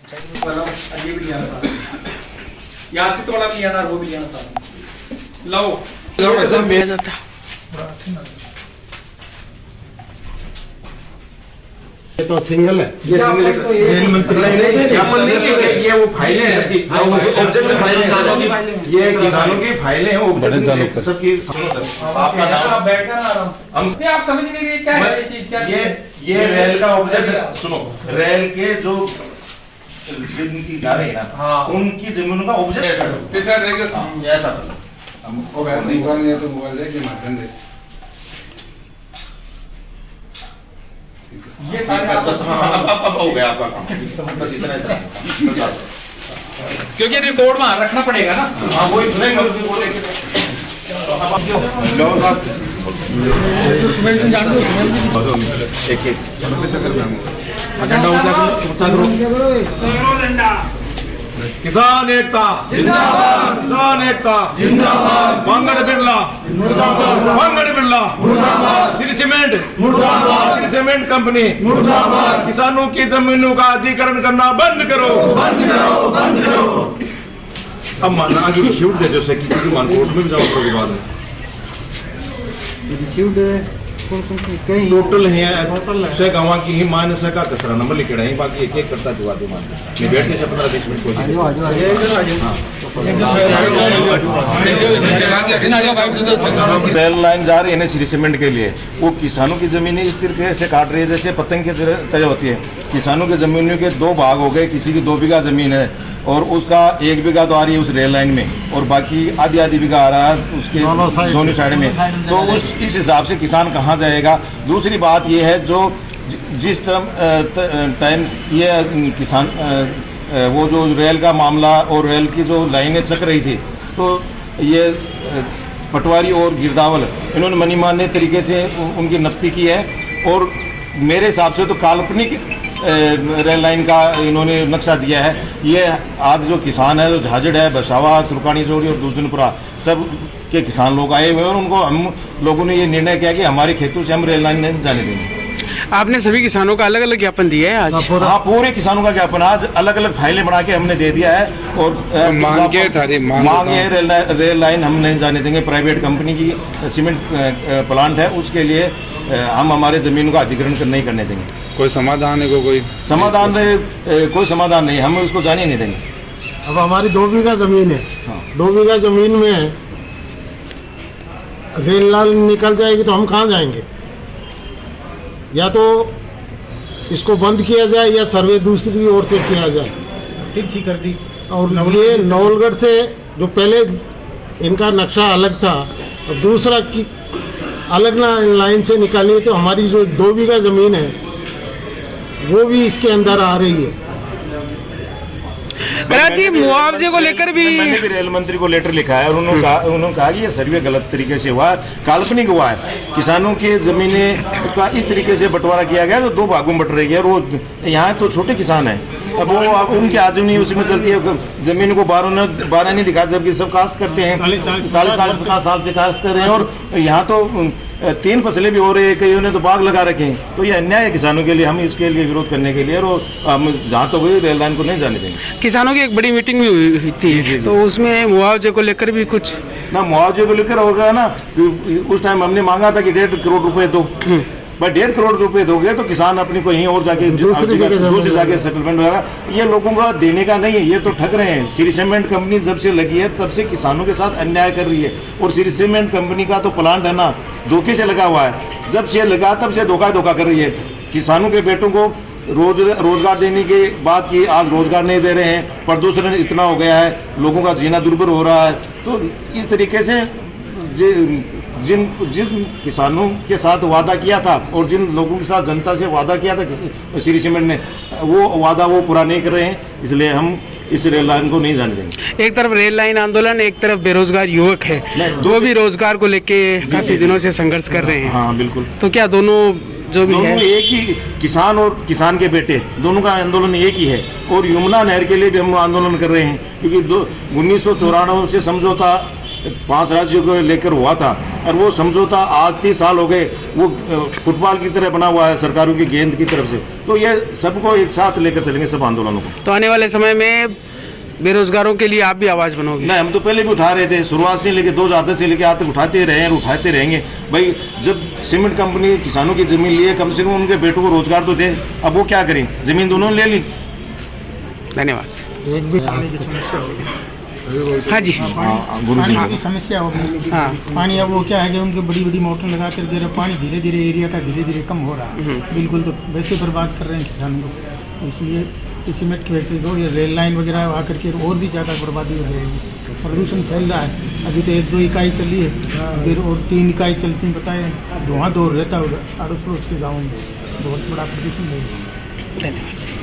वाला ये भी लिया था, यासित वाला भी लेना, वो भी लेना था। लो सर मैं जाता ये तो सिंगल है, ये सिंगल है, ये वो फाइलें हैं, ऑब्जेक्ट फाइलें, ये किसानों की फाइलें हैं, सबकी। आपका नाम बैठना आराम से, आप समझ नहीं रहे क्या है ये चीज, क्या ये रेल का ऑब्जेक्ट। सुनो, रेल के जो जिनकी जा रही है ना, हाँ, उनकी जमीनों का ऑब्जेक्ट ऐसा करो, ऐसा करो। मोबाइल तो मोबाइल दे के माध्यम दे, ये सारे बस अब हो गया आपका काम, बस इतना ही। क्योंकि रिकॉर्ड वहां रखना पड़ेगा ना। हाँ वही सुनेंगे एक एक किसान एकता जिंदाबाद, किसान एकता जिंदाबाद, वांगड़ बिरला मुर्दाबाद, वांगड़ बिरला मुर्दाबाद, श्री सीमेंट मुर्दाबाद, श्री सीमेंट कंपनी मुर्दाबाद। किसानों की जमीनों का अधिग्रहण करना बंद करो, बंद करो, बंद करो। अब माना आगे रिसीव दे जो से कि मान कोर्ट में भी जाओ तो बाद में रिसीव्ड टोटल है से गांव की ही मानस का कसरा नंबर लिखे रहे, बाकी एक एक करता जुआ दो मान मैं बैठते से 15-20 मिनट कोशिश। रेल लाइन जा रही है ना श्री सीमेंट के लिए, वो किसानों की जमीनें इस तरीके से काट रही है जैसे पतंग की तरह होती है। किसानों की जमीनों के 2 भाग हो गए, किसी की 2 बीघा जमीन है और उसका 1 बीघा तो आ रही है उस रेल लाइन में, और बाकी आधी बीघा आ रहा है उसके दोनों साइड में। तो इस हिसाब से किसान कहाँ जाएगा। दूसरी बात ये है, जो जिस टाइम ये किसान वो जो रेल का मामला और रेल की जो लाइनें चक रही थी, तो ये पटवारी और गिरदावल इन्होंने मनमाने तरीके से उनकी नफ्ती की है, और मेरे हिसाब से तो काल्पनिक रेल लाइन का इन्होंने नक्शा दिया है। ये आज जो किसान है, जो झाझड़ है, बसावा, तुर्कानी चोरी और दूसनपुरा सब के किसान लोग आए हुए हैं, और उनको हम लोगों ने ये निर्णय किया कि हमारे खेतों से हम रेल लाइन नहीं जाने देंगे। आपने सभी किसानों का अलग अलग ज्ञापन दिया है आज? हाँ, पूरे किसानों का ज्ञापन आज अलग अलग फाइलें बना के हमने दे दिया है, और मांग ये रेल लाइन हम नहीं जाने देंगे। प्राइवेट कंपनी की सीमेंट प्लांट है, उसके लिए हम हमारे जमीनों का अधिग्रहण नहीं करने देंगे। कोई समाधान है? कोई समाधान नहीं, हम उसको जाने नहीं देंगे। अब हमारी 2 बीघा जमीन है, हाँ। 2 बीघा जमीन में रेल लाइन निकल जाएगी तो हम कहाँ जाएंगे? या तो इसको बंद किया जाए या सर्वे दूसरी ओर से किया जाए। तिरछी कर दी। और ये नवलगढ़ से जो पहले इनका नक्शा अलग था, और दूसरा की अलग लाइन से निकाली, तो हमारी जो 2 बीघा जमीन है वो भी इसके अंदर आ रही है। कराची मुआवजे को लेकर भी मैंने भी रेल मंत्री को लेटर लिखा है, और उन्होंने कहा कि ये सर्वे गलत तरीके से हुआ, काल्पनिक हुआ है। किसानों के जमीनें का इस तरीके से बंटवारा किया गया तो 2 भागों में बट रही है। और वो यहाँ तो छोटे किसान हैं, अब वो उनकी आजीवनी उसी में चलती है। जमीन को 12 नहीं दिखा, जबकि सब काश्त करते हैं, 40-50 साल से काश्त कर रहे हैं, और यहाँ तो 3 फसलें भी हो रही है, कईयों ने तो बाग लगा रखे हैं। तो ये अन्याय है किसानों के लिए, हम इसके लिए विरोध करने के लिए, और हम जहाँ तो हुई रेल लाइन को नहीं जाने देंगे। किसानों की एक बड़ी मीटिंग भी हुई थी, तो उसमें मुआवजे को लेकर भी कुछ ना, मुआवजे को लेकर होगा ना, उस टाइम हमने मांगा था कि 1.5 करोड़ रुपए दो, भाई 1.5 करोड़ रुपए दोगे तो किसान अपनी कहीं और जाके दूसरी जगह सेटलमेंट होगा। ये लोगों को देने का नहीं है, ये तो ठग रहे हैं। श्री सीमेंट कंपनी जब से लगी है तब से किसानों के साथ अन्याय कर रही है, और श्री सीमेंट कंपनी का तो प्लांट है ना, धोखे से लगा हुआ है। जब से लगा तब से धोखा कर रही है। किसानों के बेटों को रोजगार देने के बाद की आज रोजगार नहीं दे रहे हैं। प्रदूषण इतना हो गया है, लोगों का जीना दुर्भर हो रहा है। तो इस तरीके से जिन किसानों के साथ वादा किया था, और जिन लोगों के साथ जनता से वादा किया था श्री सीमेंट ने, वो वादा वो पूरा नहीं कर रहे हैं। इसलिए हम इस रेल लाइन को नहीं जाने देंगे। एक तरफ रेल लाइन आंदोलन, एक तरफ बेरोजगार युवक है, वो भी रोजगार को लेके काफी दिनों से संघर्ष कर रहे हैं। हाँ बिल्कुल। तो क्या दोनों जो भी है, एक ही किसान और किसान के बेटे दोनों का आंदोलन एक ही है। और यमुना नहर के लिए भी हम आंदोलन कर रहे हैं, क्योंकि 1994 से समझौता 5 राज्यों को लेकर हुआ था, और वो समझौता आज 30 साल हो गए, वो फुटबॉल की तरह बना हुआ है सरकारों की गेंद की तरफ से। तो ये सबको एक साथ लेकर चलेंगे, सब आंदोलनों को। तो आने वाले समय में बेरोजगारों के लिए आप भी आवाज बनोगे? नहीं, हम तो पहले भी उठा रहे थे, शुरुआत से लेके 2010 से लेके आज तक उठाते रहे और उठाते रहेंगे। भाई जब सीमेंट कंपनी किसानों की जमीन ली है, कम से कम उनके बेटों को रोजगार तो दे। अब वो क्या करें, जमीन दोनों ले ली। धन्यवाद। एक भी हाँ जी। गुरु जी, पानी की समस्या होगी। हाँ। पानी अब वो क्या है कि उनके बड़ी बड़ी मोटर लगा कर दे रहे, पानी धीरे धीरे एरिया का धीरे धीरे कम हो रहा है। बिल्कुल, तो वैसे बर्बाद कर रहे हैं किसानों को। तो इसलिए सीमेंट की फैक्ट्री दो, ये रेल लाइन वगैरह आकर के और भी ज़्यादा बर्बादी हो जाएगी। प्रदूषण फैल रहा है, अभी तो 1-2 इकाई चली है, फिर और 3 इकाई चलती बताए, धुआं दूर रहता है अड़ोस पड़ोस के गाँव में, बहुत बड़ा प्रदूषण है। धन्यवाद।